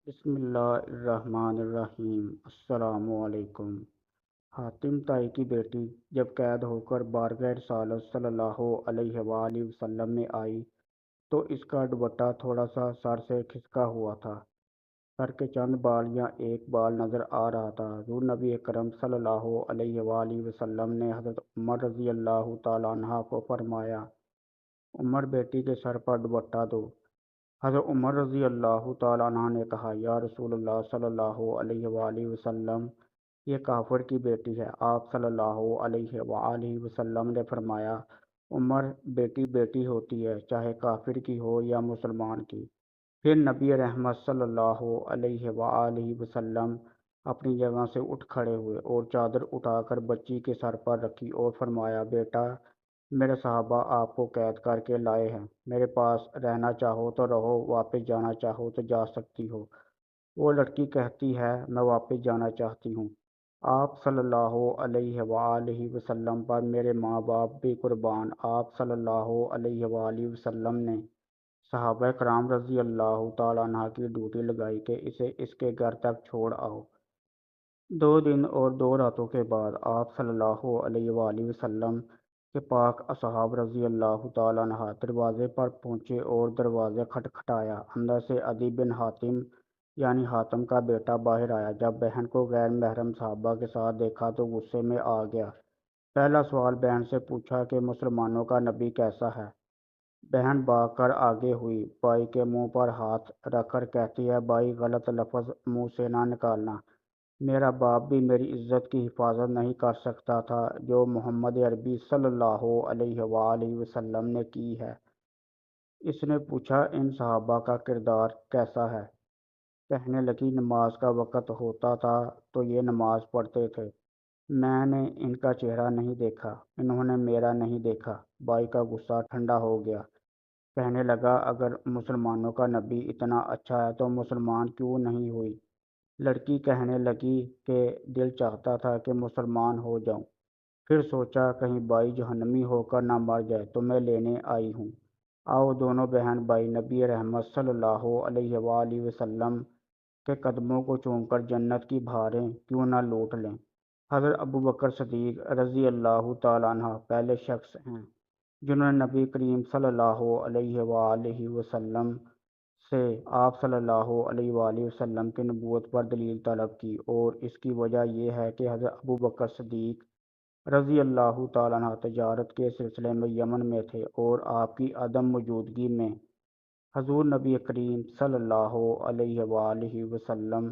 بسم اللہ الرحمن الرحیم۔ السلام علیکم۔ حاتم طائی کی بیٹی جب قید ہو کر بارگاہ رسالت صلی اللہ علیہ وآلہ وسلم میں آئی تو اس کا دوپٹہ تھوڑا سا سر سے کھسکا ہوا تھا۔ سر کے چند بال یا ایک بال نظر آ رہا تھا۔ حضور نبی اکرم صلی اللہ علیہ وآلہ وسلم نے حضرت عمر رضی اللہ تعالیٰ عنہ کو فرمایا، عمر بیٹی کے سر پر دوپٹہ دو۔ حضرت عمر رضی اللہ تعالیٰ عنہ نے کہا، یا رسول اللہ صلی اللہ علیہ وآلہ وسلم، یہ کافر کی بیٹی ہے۔ آپ صلی اللہ علیہ وآلہ وسلم نے فرمایا، عمر بیٹی بیٹی ہوتی ہے، چاہے کافر کی ہو یا مسلمان کی۔ پھر نبی رحمت صلی اللہ علیہ وآلہ وسلم اپنی جگہ سے اٹھ کھڑے ہوئے اور چادر اٹھا کر بچی کے سر پر رکھی اور فرمایا، بیٹا، میرے صحابہ آپ کو قید کر کے لائے ہیں، میرے پاس رہنا چاہو تو رہو، واپس جانا چاہو تو جا سکتی ہو۔ وہ لڑکی کہتی ہے، میں واپس جانا چاہتی ہوں۔ آپ صلی اللہ علیہ وآلہ وسلم پر میرے ماں باپ بھی قربان۔ آپ صلی اللہ علیہ وآلہ وسلم نے صحابہ کرام رضی اللہ تعالیٰ عنہ کی ڈیوٹی لگائی کہ اسے اس کے گھر تک چھوڑ آؤ۔ 2 دن اور 2 راتوں کے بعد آپ صلی اللہ علیہ وآلہ وسلم کے پاک اصحاب رضی اللہ تعالیٰ عنہ دروازے پر پہنچے اور دروازے کھٹکھٹایا۔ اندر سے عدی بن حاتم یعنی حاتم کا بیٹا باہر آیا۔ جب بہن کو غیر محرم صحابہ کے ساتھ دیکھا تو غصے میں آ گیا۔ پہلا سوال بہن سے پوچھا کہ مسلمانوں کا نبی کیسا ہے؟ بہن بھاگ کر آگے ہوئی، بھائی کے منہ پر ہاتھ رکھ کر کہتی ہے، بھائی غلط لفظ منہ سے نہ نکالنا، میرا باپ بھی میری عزت کی حفاظت نہیں کر سکتا تھا جو محمد عربی صلی اللہ علیہ وآلہ وسلم نے کی ہے۔ اس نے پوچھا، ان صحابہ کا کردار کیسا ہے؟ کہنے لگی، نماز کا وقت ہوتا تھا تو یہ نماز پڑھتے تھے، میں نے ان کا چہرہ نہیں دیکھا، انہوں نے میرا نہیں دیکھا۔ بھائی کا غصہ ٹھنڈا ہو گیا، کہنے لگا، اگر مسلمانوں کا نبی اتنا اچھا ہے تو مسلمان کیوں نہیں ہوئی؟ لڑکی کہنے لگی کہ دل چاہتا تھا کہ مسلمان ہو جاؤں، پھر سوچا کہیں بھائی جہنمی ہو کر نہ مر جائے تو میں لینے آئی ہوں۔ آؤ دونوں بہن بھائی نبی رحمت صلی اللہ علیہ وآلہ وسلم کے قدموں کو چوم کر جنت کی بہاریں کیوں نہ لوٹ لیں۔ حضرت ابو بکر صدیق رضی اللہ تعالیٰ عنہ پہلے شخص ہیں جنہوں نے نبی کریم صلی اللہ علیہ وآلہ وسلم سے آپ صلی اللہ علیہ وآلہ وسلم کی نبوت پر دلیل طلب کی، اور اس کی وجہ یہ ہے کہ حضرت ابو بکر صدیق رضی اللہ تعالیٰ عنہ تجارت کے سلسلے میں یمن میں تھے، اور آپ کی عدم موجودگی میں حضور نبی کریم صلی اللہ علیہ وآلہ وسلم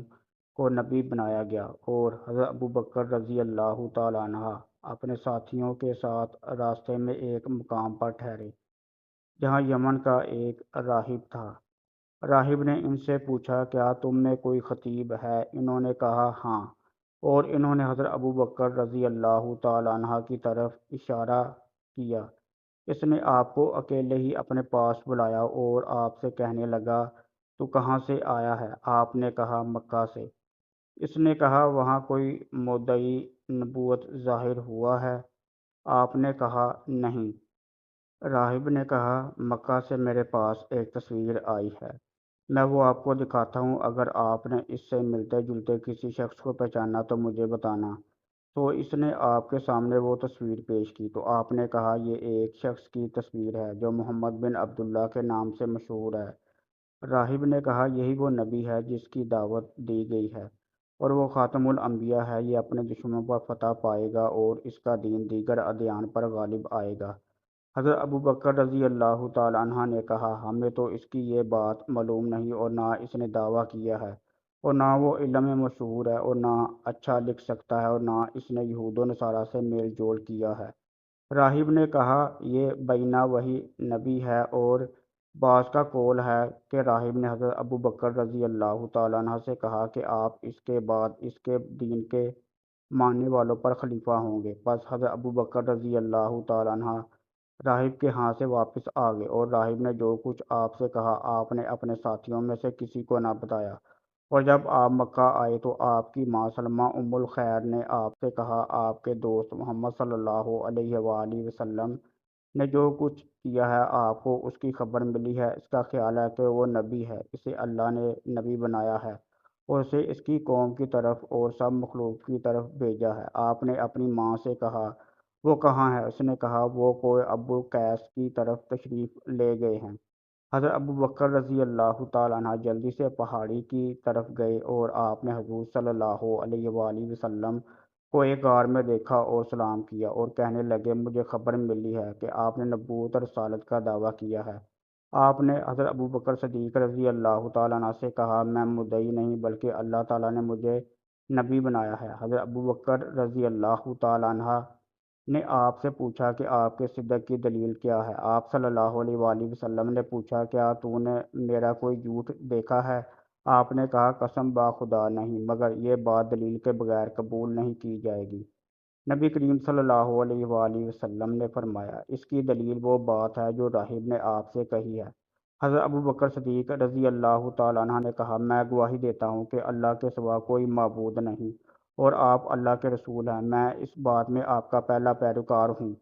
کو نبی بنایا گیا، اور حضرت ابو بکر رضی اللہ تعالیٰ عنہ اپنے ساتھیوں کے ساتھ راستے میں ایک مقام پر ٹھہرے جہاں یمن کا ایک راہب تھا۔ راہب نے ان سے پوچھا، کیا تم میں کوئی خطیب ہے؟ انہوں نے کہا، ہاں، اور انہوں نے حضرت ابو بکر رضی اللہ تعالیٰ عنہ کی طرف اشارہ کیا۔ اس نے آپ کو اکیلے ہی اپنے پاس بلایا اور آپ سے کہنے لگا، تو کہاں سے آیا ہے؟ آپ نے کہا، مکہ سے۔ اس نے کہا، وہاں کوئی مدعی نبوت ظاہر ہوا ہے؟ آپ نے کہا، نہیں۔ راہب نے کہا، مکہ سے میرے پاس ایک تصویر آئی ہے، میں وہ آپ کو دکھاتا ہوں، اگر آپ نے اس سے ملتے جلتے کسی شخص کو پہچانا تو مجھے بتانا۔ تو اس نے آپ کے سامنے وہ تصویر پیش کی، تو آپ نے کہا، یہ ایک شخص کی تصویر ہے جو محمد بن عبداللہ کے نام سے مشہور ہے۔ راہب نے کہا، یہی وہ نبی ہے جس کی دعوت دی گئی ہے، اور وہ خاتم الانبیاء ہے، یہ اپنے دشمنوں پر فتح پائے گا اور اس کا دین دیگر ادیان پر غالب آئے گا۔ حضرت ابو بکر رضی اللہ تعالیٰ عنہ نے کہا، ہمیں تو اس کی یہ بات معلوم نہیں، اور نہ اس نے دعویٰ کیا ہے، اور نہ وہ علم میں مشہور ہے، اور نہ اچھا لکھ سکتا ہے، اور نہ اس نے یہود و نصارہ سے میل جول کیا ہے۔ راہب نے کہا، یہ بینہ وہی نبی ہے، اور بعض کا قول ہے کہ راہب نے حضرت ابو بکر رضی اللہ تعالیٰ عنہ سے کہا کہ آپ اس کے بعد اس کے دین کے ماننے والوں پر خلیفہ ہوں گے۔ پس حضرت ابو بکر رضی اللہ تعالیٰ عنہ راہب کے ہاں سے واپس آ گئے، اور راہب نے جو کچھ آپ سے کہا آپ نے اپنے ساتھیوں میں سے کسی کو نہ بتایا۔ اور جب آپ مکہ آئے تو آپ کی ماں سلمہ ام الخیر نے آپ سے کہا، آپ کے دوست محمد صلی اللہ علیہ وآلہ وسلم نے جو کچھ کیا ہے آپ کو اس کی خبر ملی ہے، اس کا خیال ہے کہ وہ نبی ہے، اسے اللہ نے نبی بنایا ہے اور اسے اس کی قوم کی طرف اور سب مخلوق کی طرف بھیجا ہے۔ آپ نے اپنی ماں سے کہا وہ کہاں ہے؟ اس نے کہا وہ کوہ ابو قیس کی طرف تشریف لے گئے ہیں۔ حضرت ابوبکر رضی اللہ تعالیٰ عنہ جلدی سے پہاڑی کی طرف گئے اور آپ نے حضور صلی اللہ علیہ وآلہ وسلم کو ایک غار میں دیکھا اور سلام کیا اور کہنے لگے مجھے خبر ملی ہے کہ آپ نے نبوت اور رسالت کا دعویٰ کیا ہے۔ آپ نے حضرت ابوبکر صدیق رضی اللہ تعالیٰ عنہ سے کہا میں مدعی نہیں بلکہ اللہ تعالیٰ نے مجھے نبی بنایا ہے۔ حضرت ابوبکر رضی اللہ تعالیٰ عنہ نے آپ سے پوچھا کہ آپ کے صدق کی دلیل کیا ہے؟ آپ صلی اللہ علیہ وآلہ وسلم نے پوچھا کیا تو نے میرا کوئی جھوٹ دیکھا ہے؟ آپ نے کہا قسم با خدا نہیں، مگر یہ بات دلیل کے بغیر قبول نہیں کی جائے گی۔ نبی کریم صلی اللہ علیہ وآلہ وسلم نے فرمایا اس کی دلیل وہ بات ہے جو راہب نے آپ سے کہی ہے۔ حضرت ابوبکر صدیق رضی اللہ تعالیٰ عنہ نے کہا میں گواہی دیتا ہوں کہ اللہ کے سوا کوئی معبود نہیں اور آپ اللہ کے رسول ہیں، میں اس بات میں آپ کا پہلا پیروکار ہوں۔